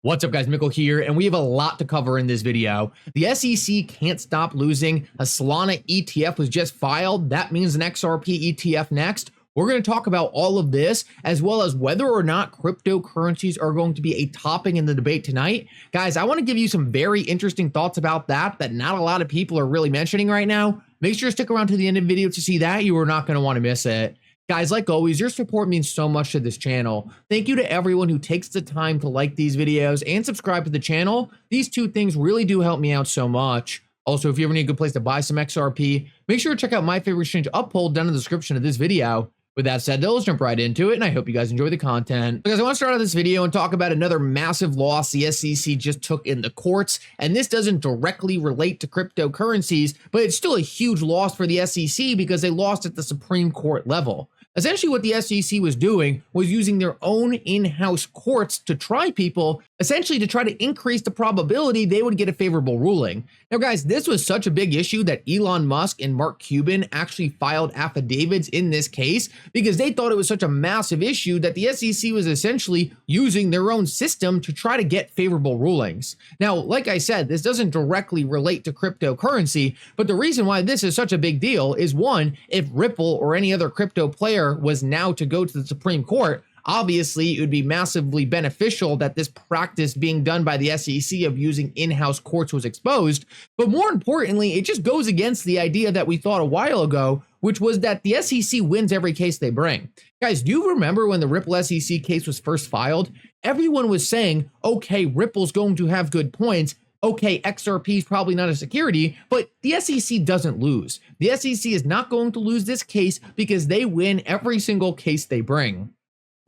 What's up guys, Mickle here, and we have a lot to cover in this video. The SEC can't stop losing. A Solana ETF was just filed. That means an XRP ETF next. We're going to talk about all of this, as well as whether or not cryptocurrencies are going to be a topic in the debate tonight. Guys, I want to give you some very interesting thoughts about that not a lot of people are really mentioning right now. Make sure to stick around to the end of the video to see that. You are not going to want to miss it. Guys, like always, your support means so much to this channel. Thank you to everyone who takes the time to like these videos and subscribe to the channel. These two things really do help me out so much. Also, if you ever need a good place to buy some XRP, make sure to check out my favorite exchange Uphold down in the description of this video. With that said, though, let's jump right into it, and I hope you guys enjoy the content. Because I want to start out this video and talk about another massive loss the SEC just took in the courts, and this doesn't directly relate to cryptocurrencies, but it's still a huge loss for the SEC because they lost at the Supreme Court level. Essentially, what the SEC was doing was using their own in-house courts to try people, essentially to try to increase the probability they would get a favorable ruling. Now, guys, this was such a big issue that Elon Musk and Mark Cuban actually filed affidavits in this case because they thought it was such a massive issue that the SEC was essentially using their own system to try to get favorable rulings. Now, like I said, this doesn't directly relate to cryptocurrency, but the reason why this is such a big deal is, one, if Ripple or any other crypto player was now to go to the Supreme Court, obviously it would be massively beneficial that this practice being done by the SEC of using in-house courts was exposed. But more importantly, it just goes against the idea that we thought a while ago, which was that the SEC wins every case they bring. Guys, do you remember when the Ripple SEC case was first filed? Everyone was saying, okay, Ripple's going to have good points. Okay, XRP is probably not a security, but the SEC doesn't lose. The SEC is not going to lose this case because they win every single case they bring.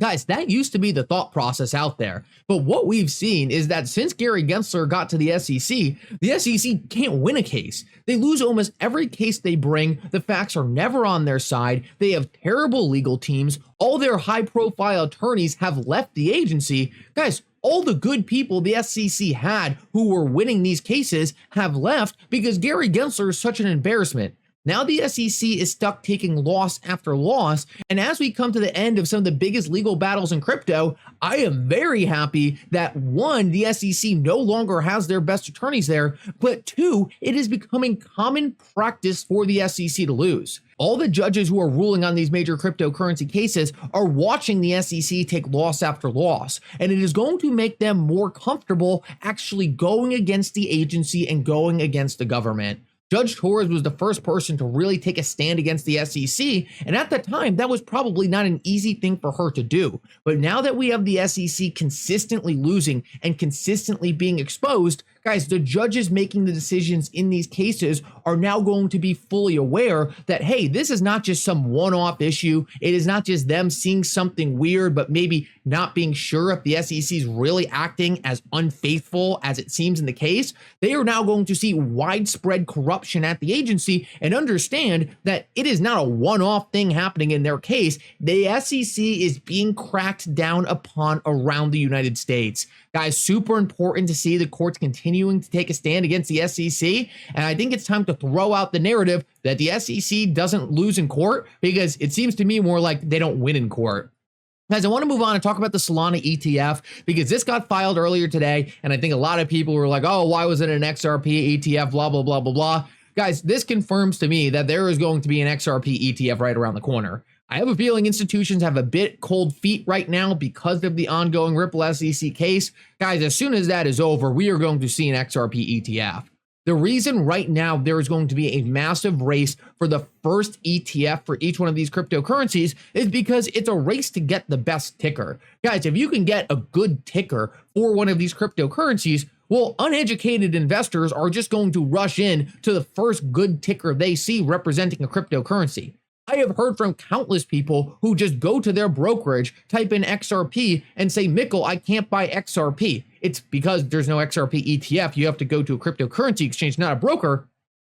Guys, that used to be the thought process out there. But what we've seen is that since Gary Gensler got to the SEC can't win a case. They lose almost every case they bring. The facts are never on their side. They have terrible legal teams. All their high-profile attorneys have left the agency. Guys, all the good people the SEC had who were winning these cases have left because Gary Gensler is such an embarrassment. Now the SEC is stuck taking loss after loss, and as we come to the end of some of the biggest legal battles in crypto, I am very happy that, one, the SEC no longer has their best attorneys there, but two, it is becoming common practice for the SEC to lose. All the judges who are ruling on these major cryptocurrency cases are watching the SEC take loss after loss, and it is going to make them more comfortable actually going against the agency and going against the government. Judge Torres was the first person to really take a stand against the SEC, and at the time, that was probably not an easy thing for her to do. But now that we have the SEC consistently losing and consistently being exposed, guys, the judges making the decisions in these cases are now going to be fully aware that, hey, this is not just some one-off issue. It is not just them seeing something weird, but maybe not being sure if the SEC is really acting as unfaithful as it seems in the case. They are now going to see widespread corruption at the agency and understand that it is not a one-off thing happening in their case. The SEC is being cracked down upon around the United States. Guys, super important to see the courts continuing to take a stand against the SEC, and I think it's time to throw out the narrative that the SEC doesn't lose in court, because it seems to me more like they don't win in court. Guys, I want to move on and talk about the Solana ETF because this got filed earlier today, and I think a lot of people were like, oh, why was it an XRP ETF, blah, blah, blah, blah, blah. Guys, this confirms to me that there is going to be an XRP ETF right around the corner. I have a feeling institutions have a bit cold feet right now because of the ongoing Ripple SEC case. Guys, as soon as that is over, we are going to see an XRP ETF. The reason right now there is going to be a massive race for the first ETF for each one of these cryptocurrencies is because it's a race to get the best ticker. Guys, if you can get a good ticker for one of these cryptocurrencies, well, uneducated investors are just going to rush in to the first good ticker they see representing a cryptocurrency. I have heard from countless people who just go to their brokerage, type in XRP, and say, Mickle, I can't buy XRP. It's because there's no XRP ETF. You have to go to a cryptocurrency exchange, not a broker.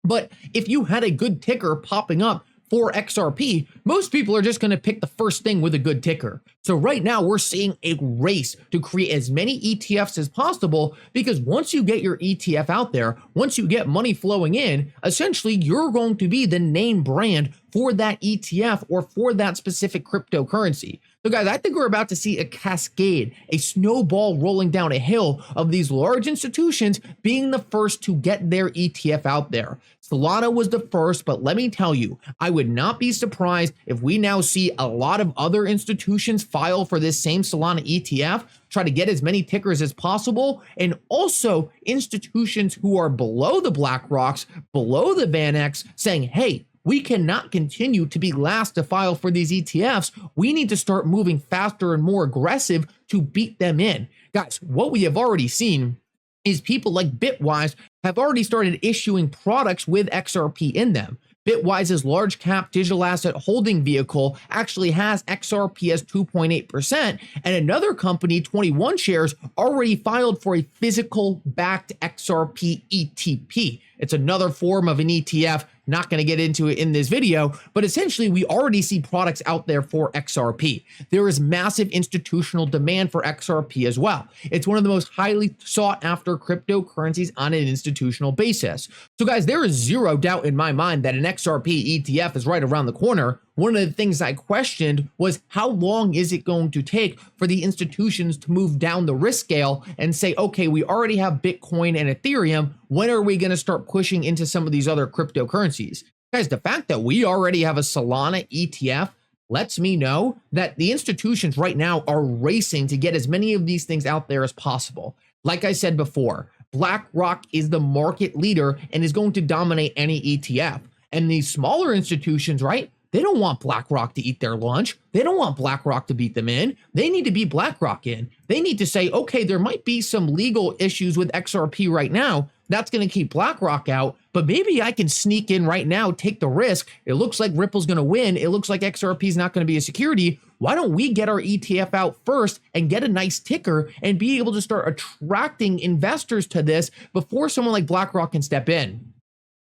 But if you had a good ticker popping up for XRP, most people are just going to pick the first thing with a good ticker. So right now we're seeing a race to create as many ETFs as possible, because once you get your ETF out there, once you get money flowing in, essentially you're going to be the name brand for that ETF or for that specific cryptocurrency. So guys, I think we're about to see a cascade, a snowball rolling down a hill of these large institutions being the first to get their ETF out there. Solana was the first, but let me tell you, I would not be surprised if we now see a lot of other institutions file for this same Solana ETF, try to get as many tickers as possible, and also institutions who are below the BlackRocks, below the VanEck, saying, hey, we cannot continue to be last to file for these ETFs. We need to start moving faster and more aggressive to beat them in. Guys, what we have already seen is people like Bitwise have already started issuing products with XRP in them. Bitwise's large cap digital asset holding vehicle actually has XRP as 2.8%, and another company, 21 Shares, already filed for a physical backed XRP ETP. It's another form of an ETF. Not going to get into it in this video, but essentially we already see products out there for XRP. There is massive institutional demand for XRP as well. It's one of the most highly sought after cryptocurrencies on an institutional basis. So guys, there is zero doubt in my mind that an XRP ETF is right around the corner. One of the things I questioned was how long is it going to take for the institutions to move down the risk scale and say, okay, we already have Bitcoin and Ethereum. When are we going to start pushing into some of these other cryptocurrencies? Guys, the fact that we already have a Solana ETF lets me know that the institutions right now are racing to get as many of these things out there as possible. Like I said before, BlackRock is the market leader and is going to dominate any ETF. And these smaller institutions, right? They don't want BlackRock to eat their lunch. They don't want BlackRock to beat them in. They need to beat BlackRock in. They need to say, okay, there might be some legal issues with XRP right now. That's going to keep BlackRock out, but maybe I can sneak in right now, take the risk. It looks like Ripple's going to win. It looks like XRP is not going to be a security. Why don't we get our ETF out first and get a nice ticker and be able to start attracting investors to this before someone like BlackRock can step in?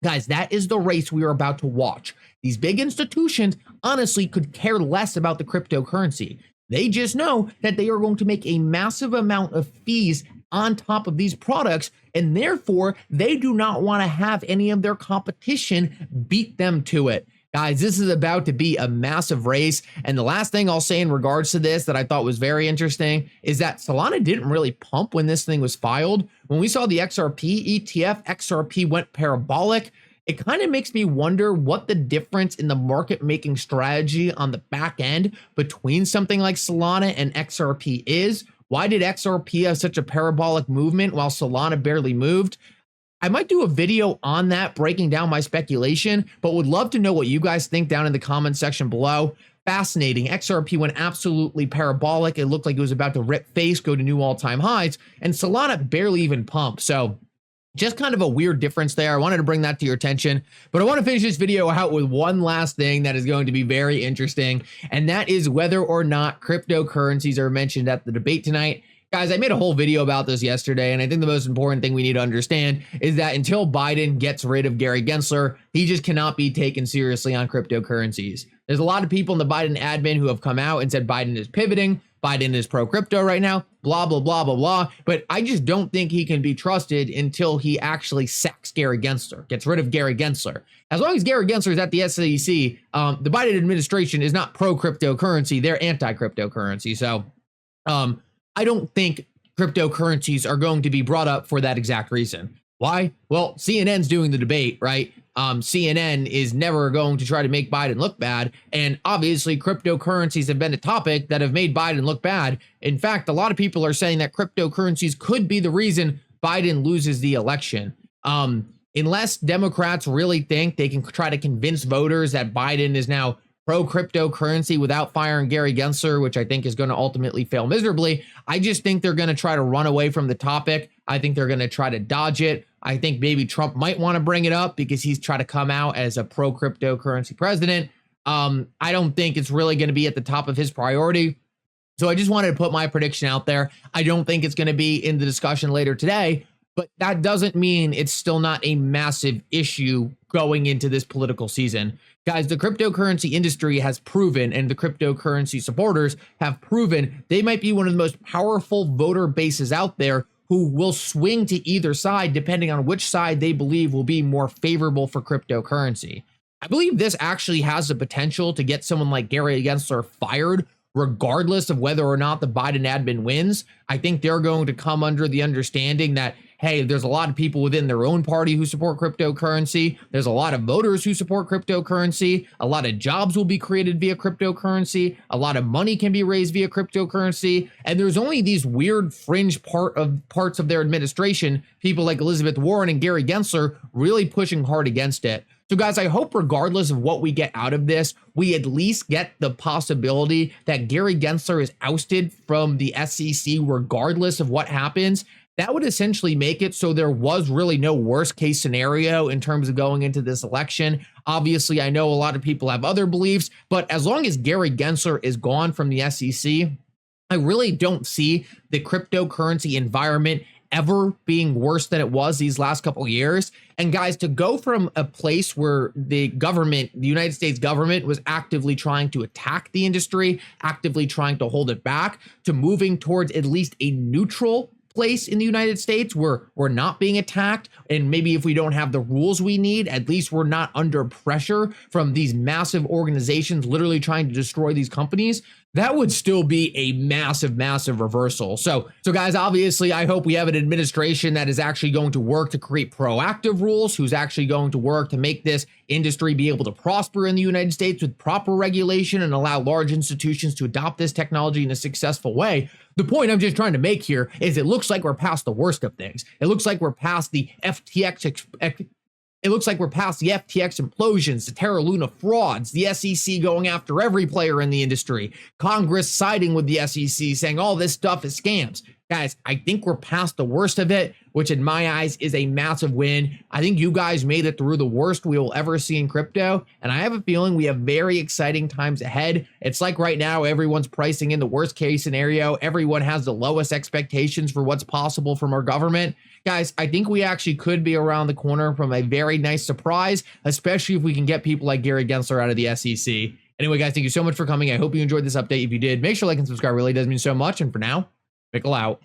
Guys, that is the race we are about to watch. These big institutions honestly could care less about the cryptocurrency. They just know that they are going to make a massive amount of fees on top of these products, and therefore they do not want to have any of their competition beat them to it. Guys, this is about to be a massive race. And the last thing I'll say in regards to this that I thought was very interesting is that Solana didn't really pump when this thing was filed. When we saw the XRP ETF, XRP went parabolic. It kind of makes me wonder what the difference in the market making strategy on the back end between something like Solana and XRP is. Why did XRP have such a parabolic movement while Solana barely moved? I might do a video on that breaking down my speculation, but would love to know what you guys think down in the comment section below. Fascinating. XRP went absolutely parabolic. It looked like it was about to rip face, go to new all-time highs, and Solana barely even pumped. So just kind of a weird difference there. I wanted to bring that to your attention, but I want to finish this video out with one last thing that is going to be very interesting, and that is whether or not cryptocurrencies are mentioned at the debate tonight. Guys, I made a whole video about this yesterday, and I think the most important thing we need to understand is that until Biden gets rid of Gary Gensler, he just cannot be taken seriously on cryptocurrencies. There's a lot of people in the Biden admin who have come out and said Biden is pivoting, Biden is pro-crypto right now, blah, blah, blah, blah, blah. But I just don't think he can be trusted until he actually sacks Gary Gensler, gets rid of Gary Gensler. As long as Gary Gensler is at the SEC, the Biden administration is not pro-cryptocurrency, they're anti-cryptocurrency. So I don't think cryptocurrencies are going to be brought up for that exact reason. Why? Well, CNN's doing the debate, right? CNN is never going to try to make Biden look bad. And obviously, cryptocurrencies have been a topic that have made Biden look bad. In fact, a lot of people are saying that cryptocurrencies could be the reason Biden loses the election. Unless Democrats really think they can try to convince voters that Biden is now pro-cryptocurrency without firing Gary Gensler, which I think is going to ultimately fail miserably. I just think they're going to try to run away from the topic. I think they're going to try to dodge it. I think maybe Trump might want to bring it up because he's trying to come out as a pro-cryptocurrency president. I don't think it's really going to be at the top of his priority. So I just wanted to put my prediction out there. I don't think it's going to be in the discussion later today, but that doesn't mean it's still not a massive issue going into this political season. Guys, the cryptocurrency industry has proven, and the cryptocurrency supporters have proven, they might be one of the most powerful voter bases out there who will swing to either side depending on which side they believe will be more favorable for cryptocurrency. I believe this actually has the potential to get someone like Gary Gensler fired regardless of whether or not the Biden admin wins. I think they're going to come under the understanding that, hey, there's a lot of people within their own party who support cryptocurrency. There's a lot of voters who support cryptocurrency. A lot of jobs will be created via cryptocurrency. A lot of money can be raised via cryptocurrency. And there's only these weird fringe parts of their administration, people like Elizabeth Warren and Gary Gensler, really pushing hard against it. So guys, I hope regardless of what we get out of this, we at least get the possibility that Gary Gensler is ousted from the SEC regardless of what happens. That would essentially make it so there was really no worst case scenario in terms of going into this election. Obviously, I know a lot of people have other beliefs, but as long as Gary Gensler is gone from the SEC, I really don't see the cryptocurrency environment ever being worse than it was these last couple of years. And guys, to go from a place where the government, the United States government, was actively trying to attack the industry, actively trying to hold it back, to moving towards at least a neutral place in the United States where we're not being attacked, and maybe if we don't have the rules we need, at least we're not under pressure from these massive organizations literally trying to destroy these companies, that would still be a massive reversal. So guys, obviously, I hope we have an administration that is actually going to work to create proactive rules, who's actually going to work to make this industry be able to prosper in the United States with proper regulation and allow large institutions to adopt this technology in a successful way. The point I'm just trying to make here is it looks like we're past the worst of things. It looks like we're past the FTX implosions, the Terra Luna frauds, the SEC going after every player in the industry, Congress siding with the SEC saying all this stuff is scams. Guys, I think we're past the worst of it, which in my eyes is a massive win. I think you guys made it through the worst we will ever see in crypto, and I have a feeling we have very exciting times ahead. It's like right now, everyone's pricing in the worst case scenario. Everyone has the lowest expectations for what's possible from our government. Guys, I think we actually could be around the corner from a very nice surprise, especially if we can get people like Gary Gensler out of the SEC. Anyway, guys, thank you so much for coming. I hope you enjoyed this update. If you did, make sure to like and subscribe. It really does mean so much. And for now, Mickle out.